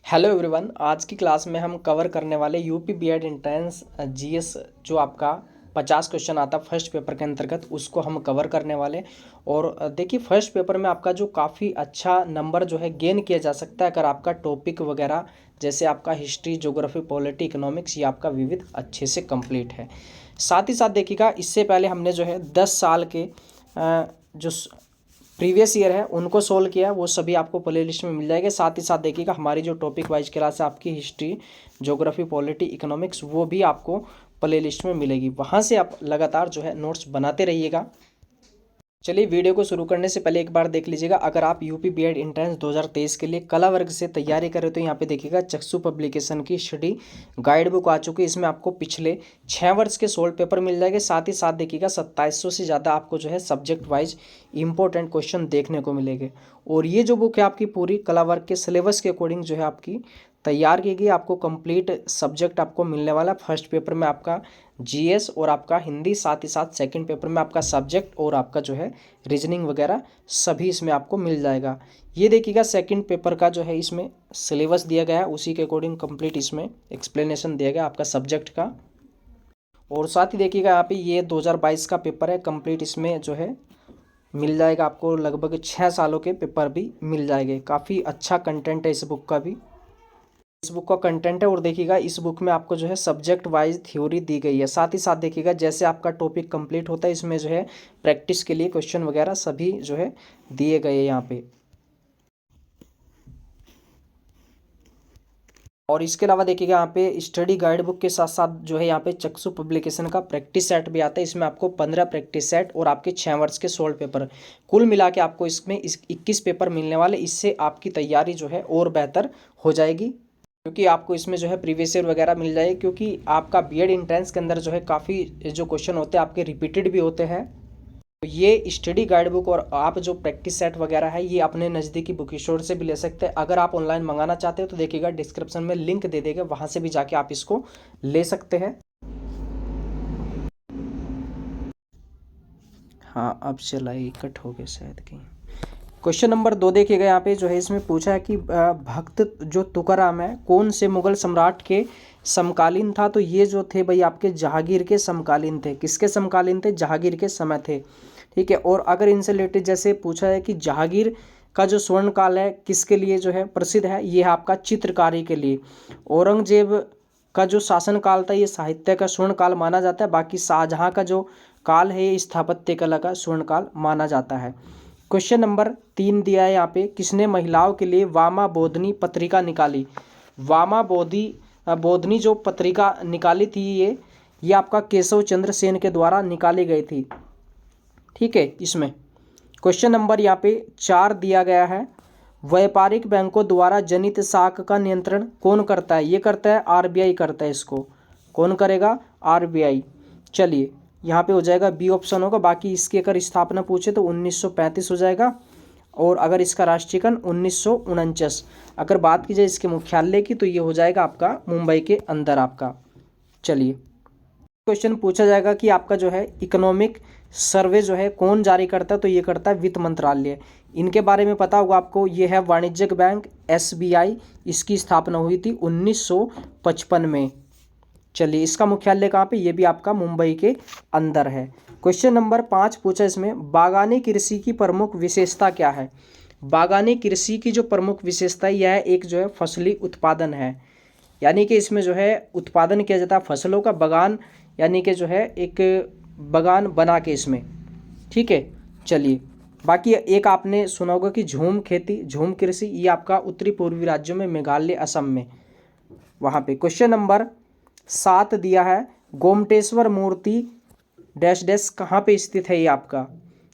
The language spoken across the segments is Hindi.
Hello everyone. आज की क्लास में हम कवर करने वाले यूपी बीएड एंट्रेंस जीएस जो आपका 50 क्वेश्चन आता है फर्स्ट पेपर के अंतर्गत, उसको हम कवर करने वाले। और देखिए, फर्स्ट पेपर में आपका जो काफ़ी अच्छा नंबर जो है गेन किया जा सकता है अगर आपका टॉपिक वगैरह जैसे आपका हिस्ट्री, ज्योग्राफी, पॉलिटी, इकोनॉमिक्स ये आपका विविध अच्छे से कंप्लीट है। साथ ही साथ देखिएगा, इससे पहले हमने जो है 10 साल के जो प्रीवियस ईयर है उनको सोल्व किया, वो सभी आपको प्ले लिस्ट में मिल जाएगा। साथ ही साथ देखिएगा, हमारी जो टॉपिक वाइज क्लास है आपकी हिस्ट्री, ज्योग्राफी, पॉलिटी, इकोनॉमिक्स, वो भी आपको प्ले लिस्ट में मिलेगी। वहाँ से आप लगातार जो है नोट्स बनाते रहिएगा। चलिए, वीडियो को शुरू करने से पहले एक बार देख लीजिएगा, अगर आप यूपी बीएड एंट्रेंस 2023 के लिए कला वर्ग से तैयारी कर रहे हो तो यहाँ पे देखिएगा चक्षु पब्लिकेशन की स्टडी गाइड बुक आ चुकी है। इसमें आपको पिछले 6 वर्ष के सोल्व पेपर मिल जाएंगे। साथ ही साथ देखिएगा 2700 से ज़्यादा आपको जो है सब्जेक्ट वाइज इंपॉर्टेंट क्वेश्चन देखने को मिलेंगे। और ये जो बुक है आपकी पूरी कला वर्ग के सिलेबस के अकॉर्डिंग जो है आपकी तैयार की गई। आपको कंप्लीट सब्जेक्ट आपको मिलने वाला। फर्स्ट पेपर में आपका जीएस और आपका हिंदी, साथ ही साथ सेकंड पेपर में आपका सब्जेक्ट और आपका जो है रीजनिंग वगैरह सभी इसमें आपको मिल जाएगा। ये देखिएगा, सेकंड पेपर का जो है इसमें सिलेबस दिया गया है, उसी के अकॉर्डिंग कंप्लीट इसमें एक्सप्लेनेशन दिया गया आपका सब्जेक्ट का। और साथ ही देखिएगा, यहाँ पे ये 2022 का पेपर है कंप्लीट, इसमें जो है मिल जाएगा आपको लगभग 6 सालों के पेपर भी मिल जाएंगे। काफ़ी अच्छा कंटेंट है इस बुक का भी, इस बुक का कंटेंट है। और देखिएगा, इस बुक में आपको जो है सब्जेक्ट वाइज थ्योरी दी गई है। साथ ही साथ देखिएगा, जैसे आपका टॉपिक कंप्लीट होता है इसमें जो है प्रैक्टिस के लिए क्वेश्चन वगैरह सभी जो है दिए गए हैं यहाँ पे। और इसके अलावा देखिएगा, यहाँ पे स्टडी गाइड बुक के साथ साथ जो है यहाँ पे चक्षु पब्लिकेशन का प्रैक्टिस सेट भी आता है। इसमें आपको 15 प्रैक्टिस सेट और आपके 6 वर्ष के सोल्व पेपर, कुल मिला के आपको इसमें 21 पेपर मिलने वाले। इससे आपकी तैयारी जो है और बेहतर हो जाएगी, क्योंकि आपको इसमें जो है प्रीवियस ईयर वगैरह मिल जाएगी। क्योंकि आपका बीएड एंट्रेंस के अंदर जो है काफ़ी जो क्वेश्चन होते हैं आपके रिपीटेड भी होते हैं। तो ये स्टडी गाइड बुक और आप जो प्रैक्टिस सेट वगैरह है ये अपने नज़दीकी बुक स्टोर से भी ले सकते हैं। अगर आप ऑनलाइन मंगाना चाहते हो तो देखिएगा डिस्क्रिप्शन में लिंक दे देगा, वहाँ से भी जाके आप इसको ले सकते हैं। हाँ, अब चला, ये कट हो गया शायद कहीं। क्वेश्चन नंबर 2 देखिएगा, यहाँ पे जो है इसमें पूछा है कि भक्त जो तुकाराम है कौन से मुगल सम्राट के समकालीन था। तो ये जो थे भाई आपके जहांगीर के समकालीन थे। किसके समकालीन थे? जहांगीर के समय थे, ठीक है। और अगर इनसे रिलेटेड जैसे पूछा है कि जहांगीर का जो स्वर्ण काल है किसके लिए जो है प्रसिद्ध है, ये है आपका चित्रकारी के लिए। औरंगजेब का जो शासन काल था ये साहित्य का स्वर्ण काल माना जाता है। बाकी शाहजहां का जो काल है ये स्थापत्य कला का स्वर्ण काल माना जाता है। क्वेश्चन नंबर 3 दिया है यहाँ पे, किसने महिलाओं के लिए वामा बोधनी पत्रिका निकाली? वामा बोधनी जो पत्रिका निकाली थी ये आपका केशव चंद्र सेन के द्वारा निकाली गई थी, ठीक है। इसमें क्वेश्चन नंबर यहाँ पे 4 दिया गया है, व्यापारिक बैंकों द्वारा जनित साख का नियंत्रण कौन करता है? ये करता है आरबीआई करता है। इसको कौन करेगा? आरबीआई। चलिए, यहाँ पे हो जाएगा बी ऑप्शन होगा। बाकी इसकी अगर स्थापना पूछे तो 1935 हो जाएगा, और अगर इसका राष्ट्रीयकरण 1949। अगर बात की जाए इसके मुख्यालय की तो ये हो जाएगा आपका मुंबई के अंदर आपका। चलिए, क्वेश्चन पूछा जाएगा कि आपका जो है इकोनॉमिक सर्वे जो है कौन जारी करता है? तो ये करता है वित्त मंत्रालय। इनके बारे में पता होगा आपको, ये है वाणिज्यिक बैंक एसबीआई। इसकी स्थापना हुई थी 1955 में। चलिए, इसका मुख्यालय कहाँ पे? ये भी आपका मुंबई के अंदर है। क्वेश्चन नंबर 5 पूछा इसमें, बागानी कृषि की प्रमुख विशेषता क्या है? बागानी कृषि की जो प्रमुख विशेषता है यह एक जो है फसली उत्पादन है। यानी कि इसमें जो है उत्पादन किया जाता है फसलों का, बागान यानी कि जो है एक बागान बना के इसमें, ठीक है। चलिए, बाकी एक आपने सुना होगा कि झूम खेती, झूम कृषि, ये आपका उत्तरी पूर्वी राज्यों में मेघालय, असम में वहाँ पे। क्वेश्चन नंबर 7 दिया है, गोमटेश्वर मूर्ति डैश डैश कहाँ पे स्थित है? ये आपका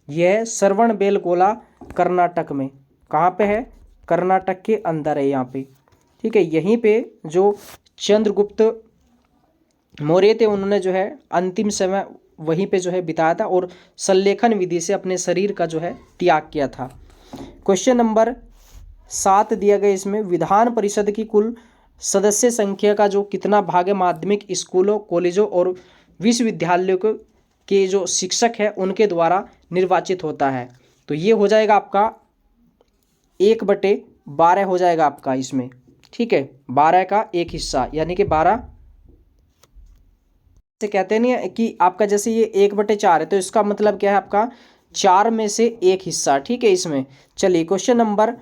यह है श्रवणबेलगोला, कर्नाटक में। कहाँ पे है? कर्नाटक के अंदर है यहाँ पे, ठीक है। यहीं पे जो चंद्रगुप्त मौर्य थे उन्होंने जो है अंतिम समय वहीं पे जो है बिताया था और संलेखन विधि से अपने शरीर का जो है त्याग किया था। क्वेश्चन नंबर 7 दिया गया, इसमें विधान परिषद की कुल सदस्य संख्या का जो कितना भाग है माध्यमिक स्कूलों, कॉलेजों और विश्वविद्यालयों के जो शिक्षक है उनके द्वारा निर्वाचित होता है? तो ये हो जाएगा आपका 1/12 हो जाएगा आपका इसमें, ठीक है, 12 का एक हिस्सा, यानी कि 12 से कहते नहीं है कि आपका जैसे ये 1/4 है, तो इसका मतलब क्या है आपका 4 में से एक हिस्सा। ठीक है, इसमें चलिए क्वेश्चन नंबर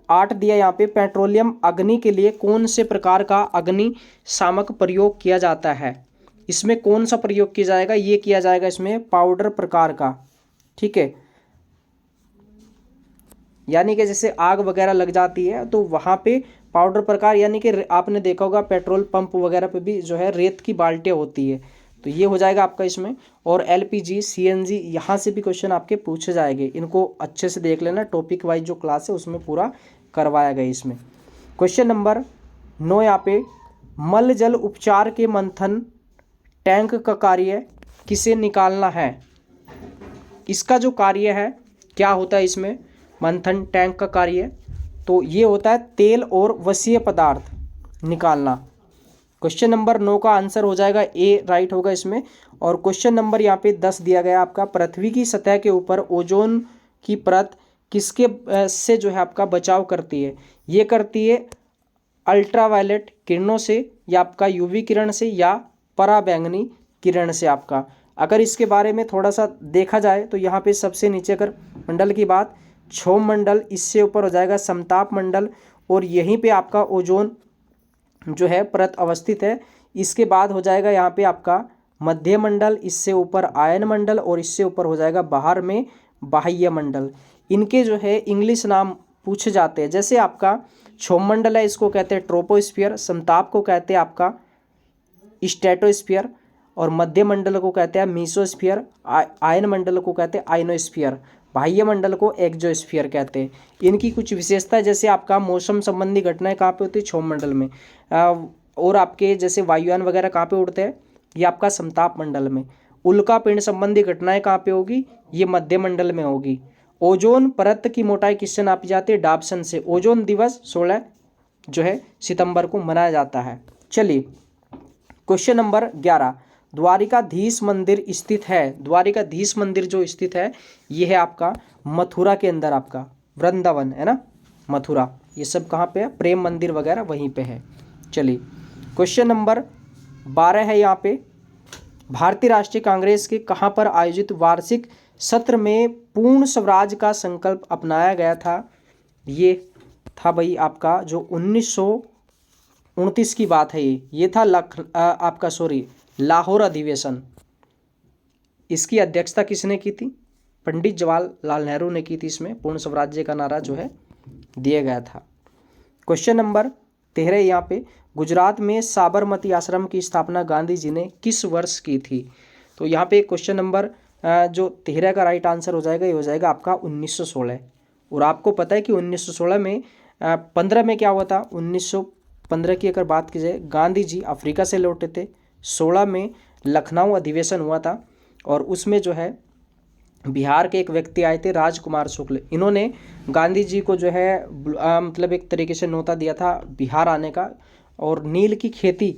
8 दिया यहाँ पे, पेट्रोलियम अग्नि के लिए कौन से प्रकार का अग्नि शामक प्रयोग किया जाता है? इसमें कौन सा प्रयोग किया जाएगा? ये किया जाएगा इसमें पाउडर प्रकार का। ठीक है, यानी कि जैसे आग वगैरह लग जाती है तो वहाँ पे पाउडर प्रकार, यानी कि आपने देखा होगा पेट्रोल पंप वगैरह पे भी जो है रेत की बाल्टियाँ होती है, तो ये हो जाएगा आपका इसमें। और एलपीजी, सीएनजी, यहाँ से भी क्वेश्चन आपके पूछे जाएंगे, इनको अच्छे से देख लेना, टॉपिक वाइज जो क्लास है उसमें पूरा करवाया गया इसमें। क्वेश्चन नंबर 9 यहाँ पे, मल जल उपचार के मंथन टैंक का कार्य किसे निकालना है? इसका जो कार्य है क्या होता है इसमें, मंथन टैंक का कार्य, तो ये होता है तेल और वसीय पदार्थ निकालना। क्वेश्चन नंबर 9 का आंसर हो जाएगा ए, राइट होगा इसमें। और क्वेश्चन नंबर यहाँ पे 10 दिया गया आपका, पृथ्वी की सतह के ऊपर ओजोन की परत किसके से जो है आपका बचाव करती है? ये करती है अल्ट्रावायलेट किरणों से, या आपका यूवी किरण से, या पराबैंगनी किरण से आपका। अगर इसके बारे में थोड़ा सा देखा जाए तो यहाँ पे सबसे नीचे अगर मंडल की बात, क्षोभ मंडल, इससे ऊपर हो जाएगा समताप मंडल, और यहीं पे आपका ओजोन जो है परत अवस्थित है। इसके बाद हो जाएगा यहाँ पे आपका मध्य मंडल, इससे ऊपर आयन मंडल, और इससे ऊपर हो जाएगा बाहर में बाह्य मंडल। इनके जो है इंग्लिश नाम पूछे जाते हैं, जैसे आपका क्षोभ मंडल है, इसको कहते हैं ट्रोपोस्फियर, समताप को कहते हैं आपका स्ट्रेटोस्फियर, और मध्य मंडल को कहते हैं मीसोस्फियर, आयन मंडल को कहते हैं आयनोस्फियर, बाह्य मंडल को एक्सोस्फियर कहते हैं। इनकी कुछ विशेषता, जैसे आपका मौसम संबंधी घटनाएं कहाँ पे होती है? क्षोभ मंडल में। और आपके जैसे वायुयान वगैरह कहाँ पे उड़ते हैं? ये आपका समताप मंडल में। उल्का पिंड संबंधी घटनाएं कहाँ पे होगी? ये मध्य मंडल में होगी। ओजोन परत की मोटाई किससे नापी जाती है? डाप्सन से। ओजोन दिवस 16 जो है सितंबर को मनाया जाता है। चलिए क्वेश्चन नंबर 11, द्वारिकाधीश मंदिर स्थित है, द्वारिकाधीश मंदिर जो स्थित है ये है आपका मथुरा के अंदर, आपका वृंदावन है ना, मथुरा, ये सब कहाँ पे है? प्रेम मंदिर वगैरह वहीं पे है। चलिए क्वेश्चन नंबर 12 है यहाँ पे, भारतीय राष्ट्रीय कांग्रेस के कहाँ पर आयोजित वार्षिक सत्र में पूर्ण स्वराज का संकल्प अपनाया गया था? ये था भाई आपका जो 1929 की बात है, ये था लाहौर अधिवेशन। इसकी अध्यक्षता किसने की थी? पंडित जवाहरलाल नेहरू ने की थी। इसमें पूर्ण स्वराज्य का नारा जो है दिया गया था। क्वेश्चन नंबर 13 यहाँ पे, गुजरात में साबरमती आश्रम की स्थापना गांधी जी ने किस वर्ष की थी? तो यहाँ पे क्वेश्चन नंबर जो 13 का राइट आंसर हो जाएगा, ये हो जाएगा आपका 1916। और आपको पता है कि 1916 में 15 में क्या हुआ था? 1915 की अगर बात की जाए, गांधी जी अफ्रीका से लौटे थे। 16 में लखनऊ अधिवेशन हुआ था, और उसमें जो है बिहार के एक व्यक्ति आए थे, राजकुमार शुक्ल। इन्होंने गांधी जी को जो है मतलब एक तरीके से न्योता दिया था बिहार आने का, और नील की खेती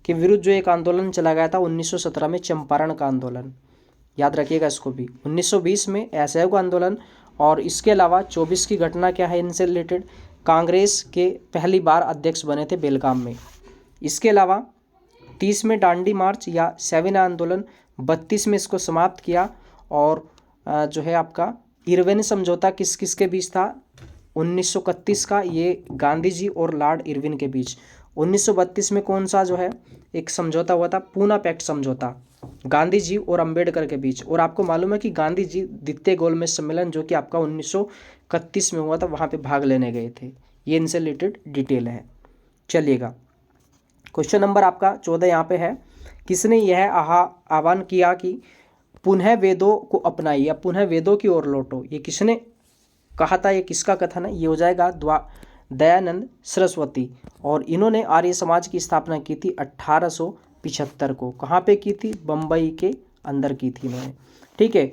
के विरुद्ध जो एक आंदोलन चला गया था 1917 में, चंपारण का आंदोलन, याद रखिएगा इसको भी। 1920 में असहयोग आंदोलन, और इसके अलावा 24 की घटना क्या है इनसे रिलेटेड? कांग्रेस के पहली बार अध्यक्ष बने थे बेलगाम में। इसके अलावा 30 में दांडी मार्च या सेवन आंदोलन, 32 में इसको समाप्त किया। और जो है आपका इरविन समझौता किस किस के बीच था? 1931 का, ये गांधी जी और लॉर्ड इरविन के बीच। 1932 में कौन सा जो है एक समझौता हुआ था? पूना पैक्ट समझौता, गांधी जी और अंबेडकर के बीच। और आपको मालूम है कि गांधी जी द्वितीय गोलमेज सम्मेलन जो कि आपका 1931 में हुआ था, वहाँ पे भाग लेने गए थे। ये इनसे रिलेटेड डिटेल है। चलिएगा क्वेश्चन नंबर आपका 14 यहाँ पे है, किसने यह आह्वान किया कि पुनः वेदों को अपनाइए या पुनः वेदों की ओर लौटो? ये किसने कहा था? ये किसका कथन है? ये हो जाएगा दयानंद सरस्वती। और इन्होंने आर्य समाज की स्थापना की थी 1875 को। कहाँ पे की थी? बम्बई के अंदर की थी इन्होंने। ठीक है,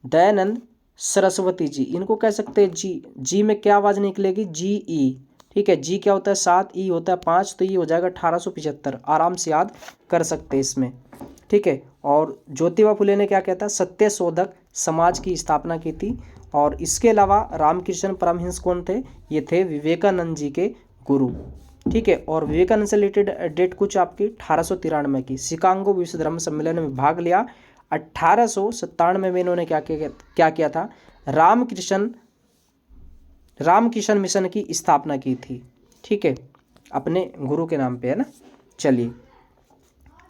दयानंद सरस्वती जी, इनको कह सकते हैं जी। जी में क्या आवाज़ निकलेगी? जी ई। ठीक है, जी क्या होता है? 7, ई होता है 5, तो ये हो जाएगा 1875। आराम से याद कर सकते हैं इसमें। ठीक है, और ज्योतिबा फुले ने क्या कहता? सत्य शोधक समाज की स्थापना की थी। और इसके अलावा रामकृष्ण परमहंस कौन थे? ये थे विवेकानंद जी के गुरु। ठीक है। और विवेकानंद से रिलेटेड डेट कुछ आपकी 1893 की। शिकागो विश्व धर्म सम्मेलन में भाग लिया 1897 में। इन्होंने क्या किया था, रामकृष्ण मिशन की स्थापना की थी। ठीक है, अपने गुरु के नाम पे, है ना। चलिए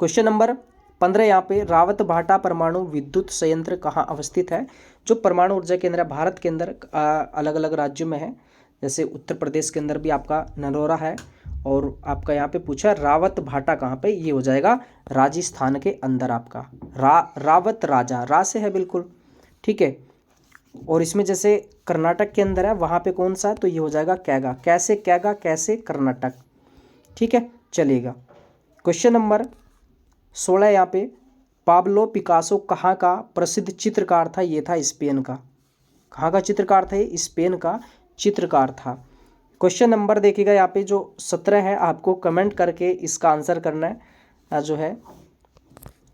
क्वेश्चन नंबर 15 यहाँ पे, रावत भाटा परमाणु विद्युत संयंत्र कहाँ अवस्थित है। जो परमाणु ऊर्जा केंद्र है भारत के अंदर अलग अलग राज्यों में है। जैसे उत्तर प्रदेश के अंदर भी आपका नरोरा है, और आपका यहाँ पे पूछा रावत भाटा कहाँ पे, ये हो जाएगा राजस्थान के अंदर आपका। रावत राजा, रा से है बिल्कुल, ठीक है। और इसमें जैसे कर्नाटक के अंदर है, वहाँ पे कौन सा है, तो ये हो जाएगा कैगा। कैसे कैगा, कैसे कर्नाटक, ठीक है। चलिएगा क्वेश्चन नंबर 16 यहाँ पे, पाब्लो पिकासो कहाँ का प्रसिद्ध चित्रकार था। ये था स्पेन का। कहाँ का चित्रकार था ये, स्पेन का चित्रकार था। क्वेश्चन नंबर देखिएगा यहाँ पे जो 17 है, आपको कमेंट करके इसका आंसर करना है। जो है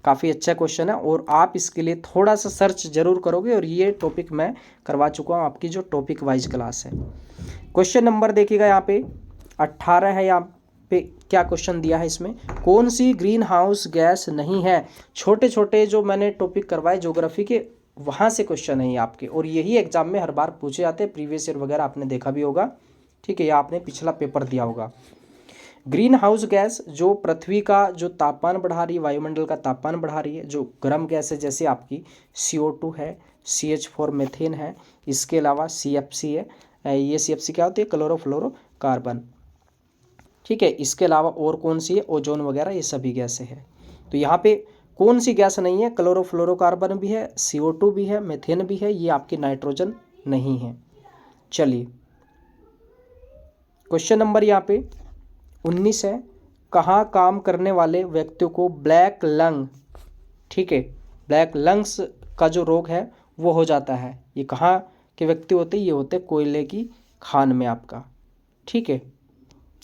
काफ़ी अच्छा क्वेश्चन है, और आप इसके लिए थोड़ा सा सर्च जरूर करोगे, और ये टॉपिक मैं करवा चुका हूँ आपकी जो टॉपिक वाइज क्लास है। क्वेश्चन नंबर देखिएगा यहाँ पे 18 है। यहाँ पे क्या क्वेश्चन दिया है इसमें, कौन सी ग्रीन हाउस गैस नहीं है। छोटे छोटे जो मैंने टॉपिक करवाए ज्योग्राफी के, वहाँ से क्वेश्चन है ये आपके, और यही एग्जाम में हर बार पूछे जाते हैं। प्रीवियस ईयर वगैरह आपने देखा भी होगा, ठीक है, या आपने पिछला पेपर दिया होगा। ग्रीन हाउस गैस जो पृथ्वी का जो तापमान बढ़ा रही है, वायुमंडल का तापमान बढ़ा रही है, जो गर्म गैस है, जैसे आपकी CO2 है, CH4 मीथेन है, इसके अलावा CFC है। ये CFC क्या होती है, क्लोरोफ्लोरोकार्बन, ठीक है। इसके अलावा और कौन सी है, ओजोन वगैरह, ये सभी गैसें हैं। तो यहाँ पे कौन सी गैस नहीं है, क्लोरोफ्लोरोकार्बन भी है, CO2 भी है, मीथेन भी है, ये आपकी नाइट्रोजन नहीं है। चलिए क्वेश्चन नंबर यहाँ पे 19 है, कहाँ काम करने वाले व्यक्तियों को ब्लैक लंग, ठीक है, ब्लैक लंग्स का जो रोग है वो हो जाता है। ये कहाँ के व्यक्ति होते हैं, ये होते हैं कोयले की खान में आपका, ठीक है,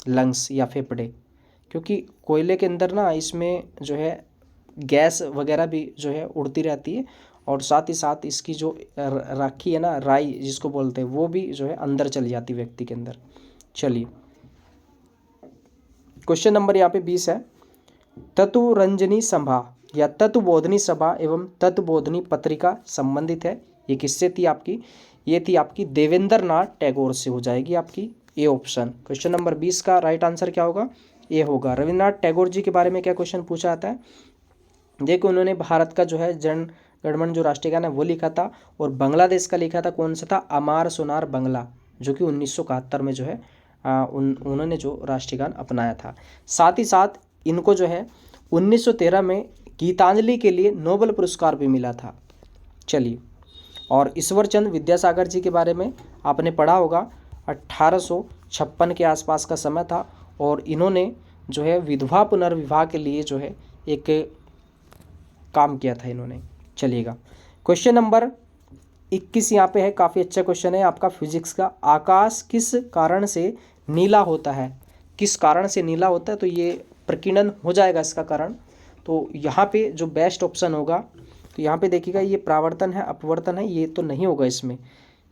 लंग्स या फेफड़े। क्योंकि कोयले के अंदर ना इसमें जो है गैस वगैरह भी जो है उड़ती रहती है, और साथ ही साथ इसकी जो राखी है ना, राई जिसको बोलते हैं, वो भी जो है अंदर चली जाती है व्यक्ति के अंदर। चलिए क्वेश्चन नंबर यहाँ पे 20 है, तत्वरंजनी सभा या तत्वबोधनी सभा एवं तत्वबोधनी पत्रिका संबंधित है। ये किससे थी आपकी, ये थी आपकी देवेंद्र नाथ टैगोर से हो जाएगी आपकी ए ऑप्शन। क्वेश्चन नंबर 20 का राइट आंसर क्या होगा, ये होगा। रविन्द्रनाथ टैगोर जी के बारे में क्या क्वेश्चन पूछा जाता है, देखो उन्होंने भारत का जो है जन गण मन जो राष्ट्रीय गान है वो लिखा था, और बांग्लादेश का लिखा था कौन सा था, अमार सोनार बंगला, जो कि 1971 में जो है उन्होंने जो राष्ट्रीय गान अपनाया था। साथ ही साथ इनको जो है 1913 में गीतांजलि के लिए नोबेल पुरस्कार भी मिला था। चलिए, और ईश्वर चंद्र विद्यासागर जी के बारे में आपने पढ़ा होगा, 1856 के आसपास का समय था, और इन्होंने जो है विधवा पुनर्विवाह के लिए जो है एक काम किया था इन्होंने। चलिएगा क्वेश्चन नंबर 21 यहाँ पे है, काफ़ी अच्छा क्वेश्चन है आपका फिजिक्स का। आकाश किस कारण से नीला होता है, किस कारण से नीला होता है, तो ये प्रकीर्णन हो जाएगा इसका कारण। तो यहाँ पे जो बेस्ट ऑप्शन होगा, तो यहाँ पे देखिएगा ये परावर्तन है, अपवर्तन है, ये तो नहीं होगा इसमें।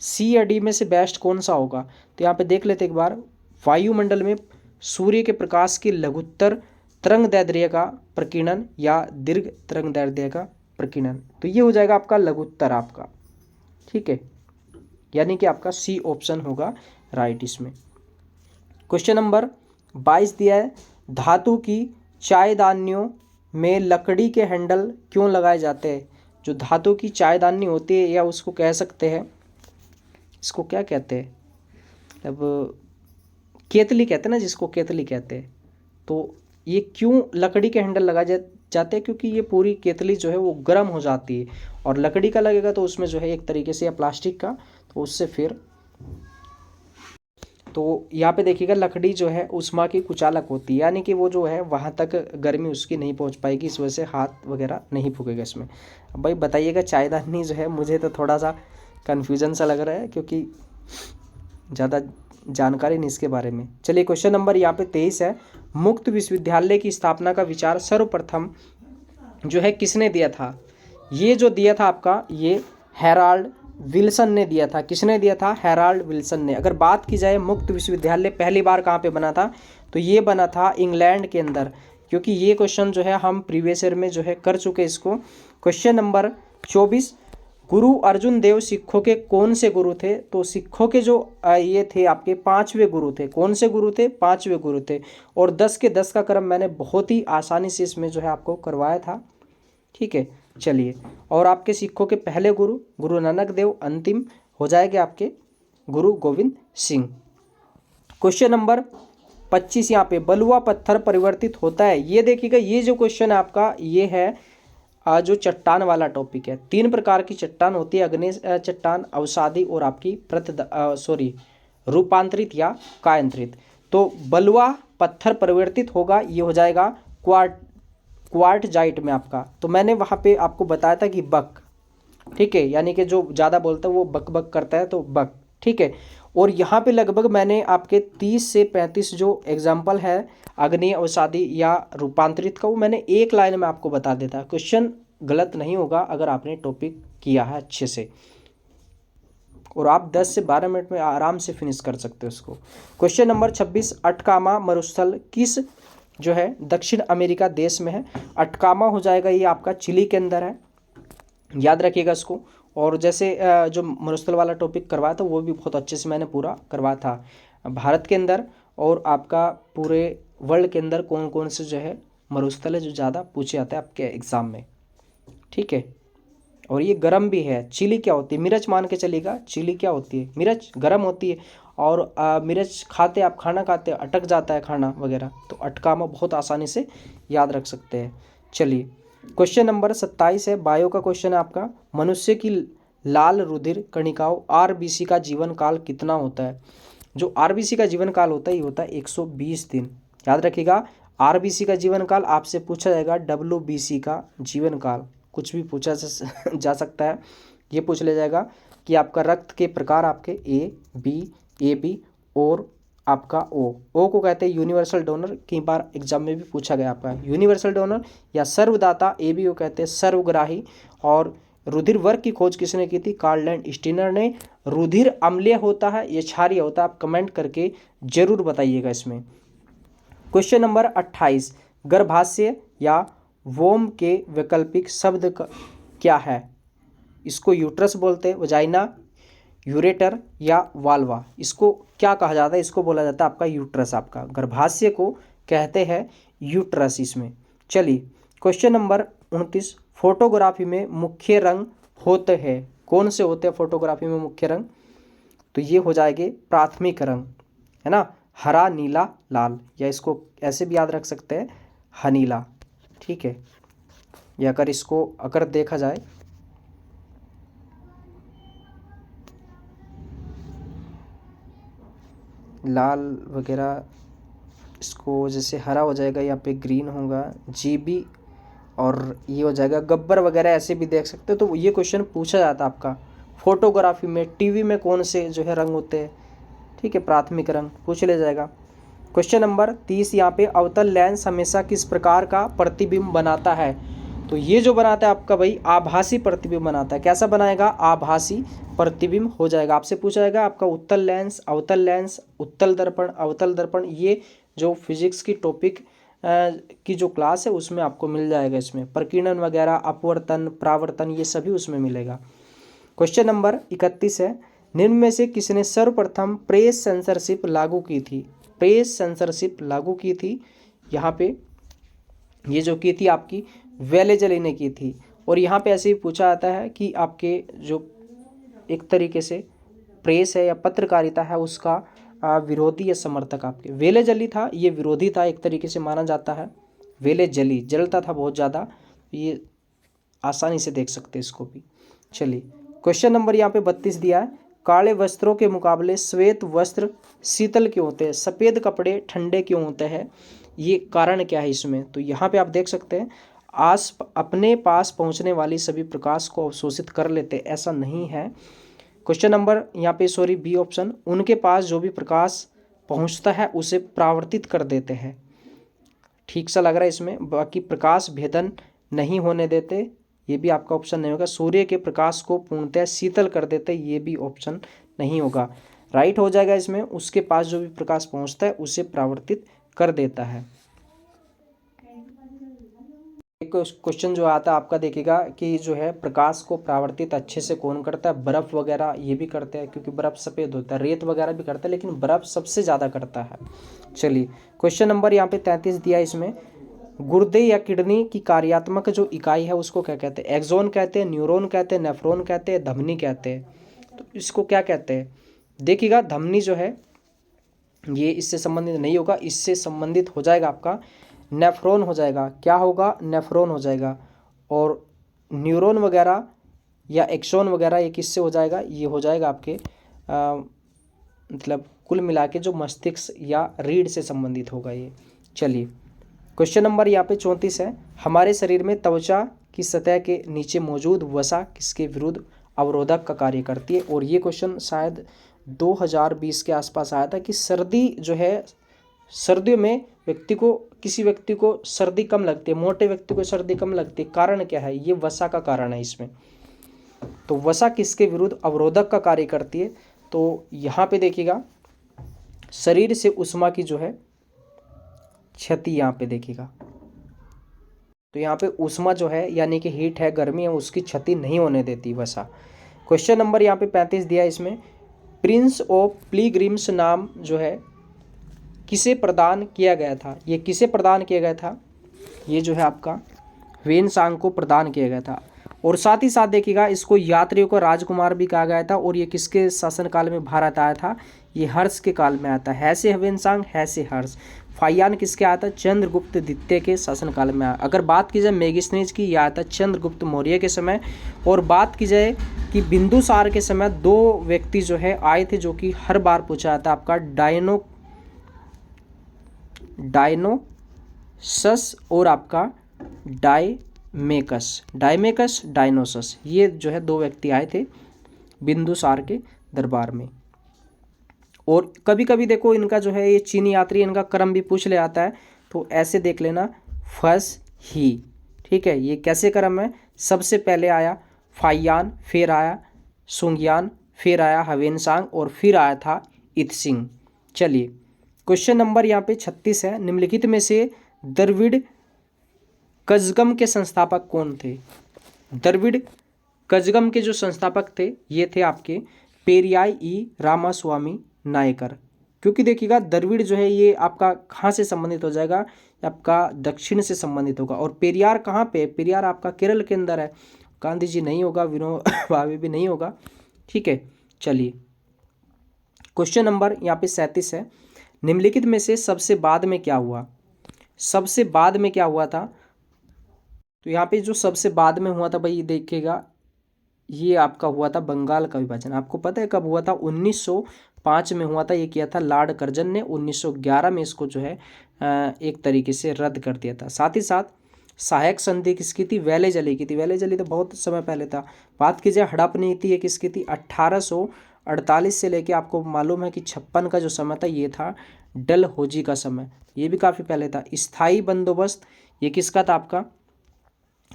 सी या डी में से बेस्ट कौन सा होगा, तो यहाँ पे देख लेते एक बार। वायुमंडल में सूर्य के प्रकाश की लघुत्तर तरंगदैर्ध्य का प्रकीर्णन या दीर्घ तरंगदैर्ध्य का प्रकीर्णन, तो ये हो जाएगा आपका लघुत्तर आपका, ठीक है, यानी कि आपका सी ऑप्शन होगा राइट इसमें। क्वेश्चन नंबर 22 दिया है, धातु की चायदानियों में लकड़ी के हैंडल क्यों लगाए जाते हैं। जो धातु की चायदानी होती है, या उसको कह सकते हैं, इसको क्या कहते हैं, अब केतली कहते हैं ना, जिसको केतली कहते हैं। तो ये क्यों लकड़ी के हैंडल लगाए जाते हैं, क्योंकि ये पूरी केतली जो है वो गर्म हो जाती है, और लकड़ी का लगेगा तो उसमें जो है एक तरीके से, या प्लास्टिक का, तो उससे फिर तो यहाँ पे देखिएगा लकड़ी जो है ऊष्मा की कुचालक होती है, यानी कि वो जो है वहाँ तक गर्मी उसकी नहीं पहुँच पाएगी, इस वजह से हाथ वगैरह नहीं फूकेगा इसमें। अब भाई बताइएगा, चायदानी जो है, मुझे तो थोड़ा सा कन्फ्यूजन सा लग रहा है, क्योंकि ज़्यादा जानकारी नहीं इसके बारे में। चलिए क्वेश्चन नंबर यहाँ पे 23 है, मुक्त विश्वविद्यालय की स्थापना का विचार सर्वप्रथम जो है किसने दिया था। ये जो दिया था आपका, ये हेराल्ड विल्सन ने दिया था। किसने दिया था, हेराल्ड विल्सन ने। अगर बात की जाए मुक्त विश्वविद्यालय पहली बार कहाँ पे बना था, तो ये बना था इंग्लैंड के अंदर, क्योंकि ये क्वेश्चन जो है हम प्रीवियस ईयर में जो है कर चुके इसको। क्वेश्चन नंबर 24, गुरु अर्जुन देव सिखों के कौन से गुरु थे? तो सिखों के जो ये थे आपके 5वें गुरु थे। कौन से गुरु थे? 5वें गुरु थे। और 10 के 10 का क्रम मैंने बहुत ही आसानी से इसमें जो है आपको करवाया था। ठीक है, चलिए। और आपके सिखों के पहले गुरु गुरु नानक देव, अंतिम हो जाएंगे आपके गुरु गोविंद सिंह। क्वेश्चन नंबर 25 यहाँ पे, बलुआ पत्थर परिवर्तित होता है। ये देखिएगा, ये जो क्वेश्चन है आपका, ये है जो चट्टान वाला टॉपिक है। 3 प्रकार की चट्टान होती है, अग्नेय चट्टान, अवसादी और आपकी रूपांतरित या कायांतरित। तो बलुआ पत्थर परिवर्तित होगा, ये हो जाएगा क्वार्टजाइट में आपका। तो मैंने वहाँ पे आपको बताया था कि बक, ठीक है, यानी कि जो ज़्यादा बोलता है वो बक बक करता है, तो बक, ठीक है। और यहाँ पे लगभग मैंने आपके 30 से 35 जो एग्जाम्पल है अग्नेय, अवसादी या रूपांतरित का, वो मैंने एक लाइन में आपको बता देता। क्वेश्चन गलत नहीं होगा अगर आपने टॉपिक किया है अच्छे से, और आप 10 से 12 मिनट में आराम से फिनिश कर सकते हो उसको। क्वेश्चन नंबर 26, अटकामा मरुस्थल किस जो है दक्षिण अमेरिका देश में है? अटकामा हो जाएगा, ये आपका चिली के अंदर है, याद रखिएगा इसको। और जैसे जो मरुस्थल वाला टॉपिक करवाया था वो भी बहुत अच्छे से मैंने पूरा करवाया था। भारत के अंदर और आपका पूरे वर्ल्ड के अंदर कौन कौन से जो है मरुस्थल है जो ज़्यादा पूछे जाते हैं आपके एग्ज़ाम में, ठीक है। और ये गर्म भी है। चिली क्या होती है? मिर्च मान के चलेगा। चिली क्या होती है? मिर्च गर्म होती है। और मिर्च खाते, आप खाना खाते अटक जाता है खाना वगैरह, तो अटकामा बहुत आसानी से याद रख सकते हैं। चलिए, क्वेश्चन नंबर 27 है, बायो का क्वेश्चन है आपका। मनुष्य की लाल रुधिर कणिकाओं आरबीसी का जीवन काल कितना होता है? जो आरबीसी का जीवन काल होता है ये होता है 120 दिन। याद रखिएगा, आरबीसी का जीवन काल आपसे पूछा जाएगा डब्ल्यूबीसी का जीवन काल, कुछ भी पूछा जा सकता है। ये पूछ लिया जाएगा कि आपका रक्त के प्रकार आपके ए बी और आपका ओ को कहते हैं यूनिवर्सल डोनर। कई बार एग्जाम में भी पूछा गया आपका यूनिवर्सल डोनर या सर्वदाता। ए को कहते हैं सर्वग्राही। और रुधिर वर्ग की खोज किसने की थी? कार्ल लैंड-स्टीनर ने। रुधिर अम्लीय होता है या क्षारीय होता है? आप कमेंट करके जरूर बताइएगा इसमें। क्वेश्चन नंबर 28, गर्भाशय या वोम के वैकल्पिक शब्द क्या है? इसको यूट्रस बोलते हैं, वजाइना, यूरेटर या वाल्वा। इसको क्या कहा जाता है? इसको बोला जाता है आपका यूट्रस। आपका गर्भाशय को कहते हैं यूट्रस इसमें। चलिए, क्वेश्चन नंबर 29, फोटोग्राफी में मुख्य रंग होते हैं। कौन से होते हैं फोटोग्राफी में मुख्य रंग? तो ये हो जाएंगे प्राथमिक रंग, है ना, हरा, नीला, लाल, या इसको ऐसे भी याद रख सकते हैं हनीला, ठीक है। या अगर इसको अगर देखा जाए लाल वगैरह, इसको जैसे हरा हो जाएगा, यहाँ पे ग्रीन होगा जीबी, और ये हो जाएगा गब्बर वगैरह, ऐसे भी देख सकते हो। तो ये क्वेश्चन पूछा जाता है आपका फोटोग्राफी में। टीवी में कौन से जो है रंग होते हैं? ठीक है, प्राथमिक रंग पूछ लिया जाएगा। क्वेश्चन नंबर 30, यहाँ पे अवतल लेंस हमेशा किस प्रकार का प्रतिबिंब बनाता है? तो ये जो बनाता है आपका भाई आभासी प्रतिबिंब बनाता है। कैसा बनाएगा? आभासी प्रतिबिंब हो जाएगा। आपसे पूछा जाएगा आपका उत्तल लेंस, अवतल लेंस, उत्तल दर्पण, अवतल दर्पण। ये जो फिजिक्स की टॉपिक की जो क्लास है उसमें आपको मिल जाएगा। इसमें प्रकीर्णन वगैरह, अपवर्तन, परावर्तन, ये सभी उसमें मिलेगा। क्वेश्चन नंबर 31 है, निम्न में से किसने सर्वप्रथम प्रेस सेंसरशिप लागू की थी? प्रेस सेंसरशिप लागू की थी यहाँ पे, ये जो की थी आपकी वेलेजली ने की थी। और यहाँ पे ऐसे ही पूछा जाता है कि आपके जो एक तरीके से प्रेस है या पत्रकारिता है उसका विरोधी या समर्थक आपके वेलेजली था, ये विरोधी था एक तरीके से माना जाता है। वेलेजली जलता था बहुत ज़्यादा, ये आसानी से देख सकते हैं इसको भी। चलिए, क्वेश्चन नंबर यहाँ पे 32 दिया है, काले वस्त्रों के मुकाबले श्वेत वस्त्र शीतल क्यों होते हैं? सफ़ेद कपड़े ठंडे क्यों होते हैं? ये कारण क्या है इसमें? तो यहाँ पे आप देख सकते हैं अपने पास पहुँचने वाली सभी प्रकाश को अवशोषित कर लेते, ऐसा नहीं है। क्वेश्चन नंबर यहाँ पे बी ऑप्शन, उनके पास जो भी प्रकाश पहुँचता है उसे परावर्तित कर देते हैं। ठीक सा लग रहा है इसमें, बाकी प्रकाश भेदन नहीं होने देते, ये भी आपका ऑप्शन नहीं होगा। सूर्य के प्रकाश को पूर्णतः शीतल कर देते, ये भी ऑप्शन नहीं होगा। राइट हो जाएगा इसमें, उसके पास जो भी प्रकाश पहुँचता है उसे परावर्तित कर देता है। एक क्वेश्चन जो आता है आपका देखिएगा कि जो है प्रकाश को परावर्तित अच्छे से कौन करता है? बर्फ़ वगैरह ये भी करते हैं, क्योंकि बर्फ़ सफ़ेद होता है, रेत वगैरह भी करता है, लेकिन बर्फ़ सबसे ज़्यादा करता है। चलिए क्वेश्चन नंबर यहाँ पे 33 दिया है। इसमें गुर्दे या किडनी की कार्यात्मक जो इकाई है उसको क्या कहते हैं? एक्सोन कहते हैं, न्यूरॉन कहते हैं, नेफ्रॉन कहते हैं, धमनी कहते हैं। तो इसको क्या कहते हैं? देखिएगा धमनी जो है ये इससे संबंधित नहीं होगा, इससे संबंधित हो जाएगा आपका नेफ्रॉन हो जाएगा। क्या होगा? नेफ्रॉन हो जाएगा। और न्यूरॉन वगैरह या एक्सोन वगैरह ये किससे हो जाएगा? ये हो जाएगा आपके मतलब कुल मिला के जो मस्तिष्क या रीढ़ से संबंधित होगा ये। चलिए क्वेश्चन नंबर यहाँ पे 34 है। हमारे शरीर में त्वचा की सतह के नीचे मौजूद वसा किसके विरुद्ध अवरोधक का कार्य करती है? और ये क्वेश्चन शायद 2020 के आसपास आया था कि सर्दी जो है, सर्दियों में किसी व्यक्ति को सर्दी कम लगती है, मोटे व्यक्ति को सर्दी कम लगती है। कारण क्या है? ये वसा का कारण है इसमें। तो वसा किसके विरुद्ध अवरोधक का कार्य करती है? तो यहाँ पे देखिएगा शरीर से उष्मा की जो है क्षति, यहाँ पे देखिएगा तो यहाँ पे उष्मा जो है यानी कि हीट है, गर्मी है, उसकी क्षति नहीं होने देती वसा। क्वेश्चन नंबर यहाँ पे 35 दिया है। इसमें प्रिंस ऑफ पिलग्रिम्स नाम जो है किसे प्रदान किया गया था? ये किसे प्रदान किया गया था? ये जो है आपका ह्वेनसांग को प्रदान किया गया था। और साथ ही साथ देखिएगा इसको यात्रियों का राजकुमार भी कहा गया था। और ये किसके शासनकाल में भारत आया था? ये हर्ष के काल में आया था। है से ह्वेनसांग, है से हर्ष। फाहियान किसके आया था? चंद्रगुप्त द्वितीय के शासनकाल में आया। अगर बात की जाए मेगिस्नीज की, यह आया था चंद्रगुप्त मौर्य के समय। और बात की जाए कि बिंदुसार के समय दो व्यक्ति जो है आए थे जो कि हर बार पूछा जाता आपका डायनोसस और आपका डायनोसस, ये जो है दो व्यक्ति आए थे बिंदुसार के दरबार में। और कभी कभी देखो इनका जो है ये चीनी यात्री, इनका क्रम भी पूछ ले आता है, तो ऐसे देख लेना फर्स्ट ही। ठीक है, ये कैसे क्रम है? सबसे पहले आया फाहियान, फिर आया सुंगयान, फिर आया ह्वेनसांग और फिर आया था इत्सिंग। चलिए क्वेश्चन नंबर यहाँ पे 36 है। निम्नलिखित में से द्रविड़ कजगम के संस्थापक कौन थे? द्रविड़ कजगम के जो संस्थापक थे ये थे आपके पेरियाई ई रामास्वामी नायकर। क्योंकि देखिएगा द्रविड़ जो है ये आपका कहाँ से संबंधित हो जाएगा? आपका दक्षिण से संबंधित होगा। और पेरियार कहाँ पे? पेरियार आपका केरल के अंदर है। गांधी जी नहीं होगा, विनोबा भावे भी नहीं होगा। ठीक है, चलिए क्वेश्चन नंबर यहाँ पे 37 है। निम्नलिखित में से सबसे बाद में क्या हुआ? सबसे बाद में क्या हुआ था? तो यहाँ पे जो सबसे बाद में हुआ था भाई देखिएगा, ये आपका हुआ था बंगाल का विभाजन। आपको पता है कब हुआ था? 1905 में हुआ था। ये किया था लॉर्ड कर्जन ने। 1911 में इसको जो है एक तरीके से रद्द कर दिया था। साथ ही साथ सहायक संधि किसकी थी? वेलेजली की थी। वेलेजली तो बहुत समय पहले था। बात की जाए हड़प नीति, ये किसकी थी? 1848 से लेके आपको मालूम है कि 56 का जो समय था ये था डलहौजी का समय, ये भी काफ़ी पहले था। स्थायी बंदोबस्त ये किसका था? आपका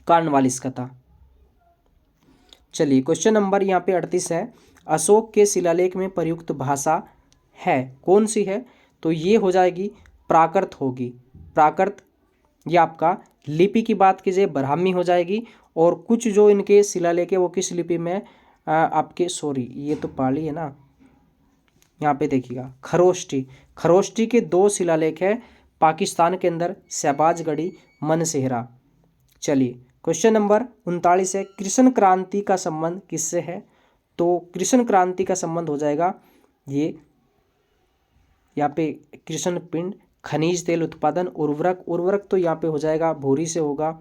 कॉर्नवालिस का था। चलिए क्वेश्चन नंबर यहाँ पे 38 है। अशोक के शिलालेख में प्रयुक्त भाषा है कौन सी है? तो ये हो जाएगी प्राकृत होगी। प्राकृत ये आपका लिपि की बात कीजिए ब्राह्मी हो जाएगी। और कुछ जो इनके शिलालेख है वो किस लिपि में आपके ये तो पाली है ना, यहाँ पे देखिएगा खरोष्टी। खरोष्टी के दो शिलालेख है पाकिस्तान के अंदर, शहबाजगढ़ी, मनसेहरा। चलिए क्वेश्चन नंबर 39 है। कृष्ण क्रांति का संबंध किससे है? तो कृष्ण क्रांति का संबंध हो जाएगा ये यहाँ पे कृष्ण पिंड, खनिज तेल उत्पादन, उर्वरक तो यहाँ पे हो जाएगा भूरी से होगा।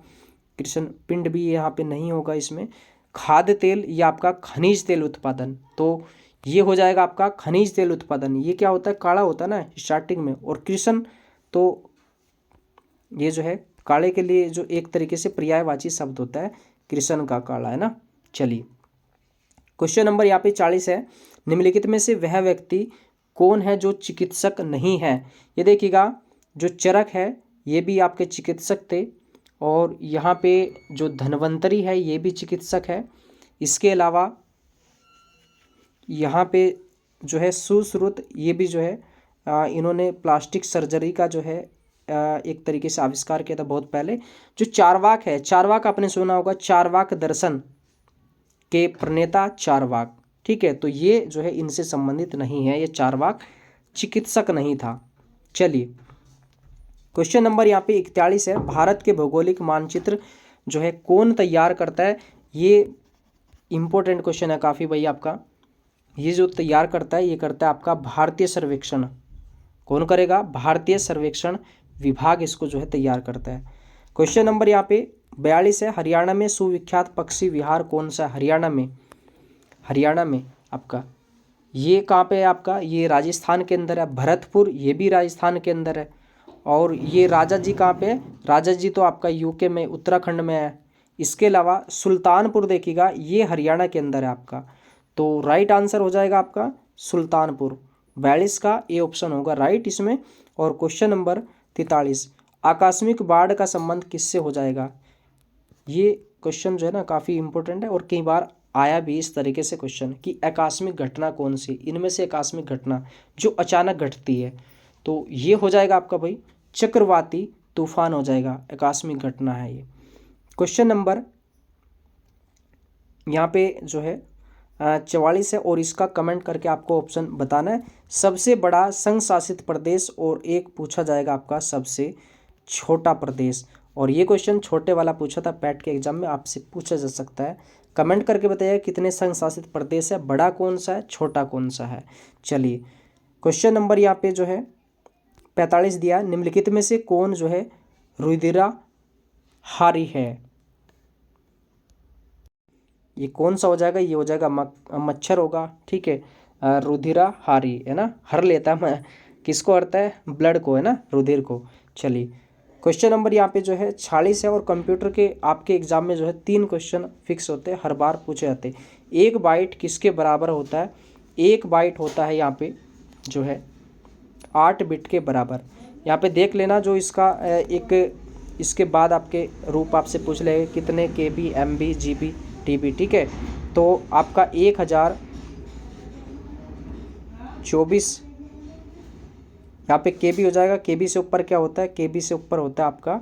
कृष्ण पिंड भी यहाँ पे नहीं होगा इसमें। खाद्य तेल या आपका खनिज तेल उत्पादन, तो ये हो जाएगा आपका खनिज तेल उत्पादन। ये क्या होता है? काला होता है ना स्टार्टिंग में। और कृष्ण तो ये जो है काले के लिए जो एक तरीके से पर्यायवाची शब्द होता है, कृष्ण का काला है ना। चलिए क्वेश्चन नंबर यहाँ पे 40 है। निम्नलिखित में से वह व्यक्ति कौन है जो चिकित्सक नहीं है? ये देखिएगा जो चरक है ये भी आपके चिकित्सक थे। और यहाँ पे जो धन्वंतरी है ये भी चिकित्सक है। इसके अलावा यहाँ पे जो है सुश्रुत ये भी जो है इन्होंने प्लास्टिक सर्जरी का जो है एक तरीके से आविष्कार किया था बहुत पहले। जो चारवाक है, चारवाक आपने सुना होगा, चारवाक दर्शन के प्रणेता चारवाक, ठीक है। तो ये जो है इनसे संबंधित नहीं है, ये चारवाक चिकित्सक नहीं था। चलिए क्वेश्चन नंबर यहाँ पे 41 है, भारत के भौगोलिक मानचित्र जो है कौन तैयार करता है? ये इंपॉर्टेंट क्वेश्चन है काफ़ी भाई आपका। ये जो तैयार करता है ये करता है आपका भारतीय सर्वेक्षण। कौन करेगा? भारतीय सर्वेक्षण विभाग इसको जो है तैयार करता है। क्वेश्चन नंबर यहाँ पे 42 है, हरियाणा में सुविख्यात पक्षी विहार कौन सा है? हरियाणा में, हरियाणा में आपका ये कहाँ पे है आपका? ये राजस्थान के अंदर है। भरतपुर ये भी राजस्थान के अंदर है। और ये राजा जी कहाँ पे है? राजा जी तो आपका यूके में, उत्तराखंड में है। इसके अलावा सुल्तानपुर देखिएगा, ये हरियाणा के अंदर है आपका। तो राइट आंसर हो जाएगा आपका सुल्तानपुर। 42 का ए ऑप्शन होगा राइट इसमें। और क्वेश्चन नंबर 43, आकस्मिक बाढ़ का संबंध किससे हो जाएगा? ये क्वेश्चन जो है ना काफ़ी इंपॉर्टेंट है और कई बार आया भी इस तरीके से क्वेश्चन कि आकस्मिक घटना कौन सी, इनमें से आकस्मिक घटना जो अचानक घटती है। तो ये हो जाएगा आपका भाई चक्रवाती तूफान हो जाएगा, आकस्मिक घटना है ये। क्वेश्चन नंबर यहाँ पे जो है 44 है और इसका कमेंट करके आपको ऑप्शन बताना है। सबसे बड़ा संघ शासित प्रदेश और एक पूछा जाएगा आपका सबसे छोटा प्रदेश। और ये क्वेश्चन छोटे वाला पूछा था पैट के एग्जाम में, आपसे पूछा जा सकता है। कमेंट करके बताइए कितने संघ शासित प्रदेश है, बड़ा कौन सा है, छोटा कौन सा है। चलिए क्वेश्चन नंबर यहाँ पे जो है 45 दिया है, निम्नलिखित में से कौन जो है रुधिराहारी है? ये कौन सा हो जाएगा? ये हो जाएगा मच्छर होगा, ठीक है। रुधिराहारी है ना, हर लेता है किसको हरता है? ब्लड को, है ना, रुधिर को। चलिए क्वेश्चन नंबर यहाँ पे जो है 46 है और कंप्यूटर के आपके एग्जाम में जो है 3 क्वेश्चन फिक्स होते हैं, हर बार पूछे जाते हैं। 1 बाइट किसके बराबर होता है? 1 बाइट होता है यहाँ पे जो है 8 बिट के बराबर। यहाँ पे देख लेना जो इसका एक इसके बाद आपके रूप आपसे पूछ ले कितने KB MB GB TB, ठीक है। तो आपका 1024 यहाँ पे KB हो जाएगा। KB से ऊपर क्या होता है? KB से ऊपर होता है आपका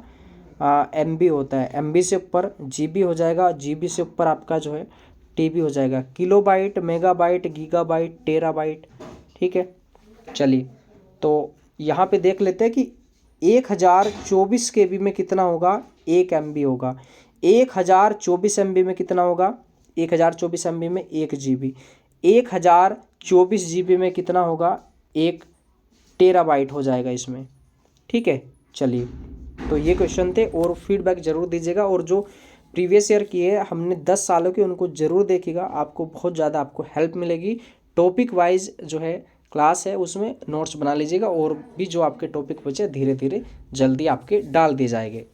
MB होता है। MB से ऊपर GB हो जाएगा। GB से ऊपर आपका जो है TB हो जाएगा। किलोबाइट, मेगाबाइट, गीगाबाइट, टेराबाइट, ठीक है। चलिए तो यहाँ पे देख लेते हैं कि 1024 KB में कितना होगा? 1 MB होगा। 1024 MB में कितना होगा? 1024 MB में 1 GB। 1024 GB में कितना होगा? 1 टेराबाइट हो जाएगा इसमें, ठीक है। चलिए तो ये क्वेश्चन थे और फीडबैक ज़रूर दीजिएगा। और जो प्रीवियस ईयर किए हमने 10 सालों के, उनको ज़रूर देखिएगा, आपको बहुत ज़्यादा आपको हेल्प मिलेगी। टॉपिक वाइज जो है क्लास है उसमें नोट्स बना लीजिएगा और भी जो आपके टॉपिक बचे धीरे धीरे जल्दी आपके डाल दिए जाएंगे।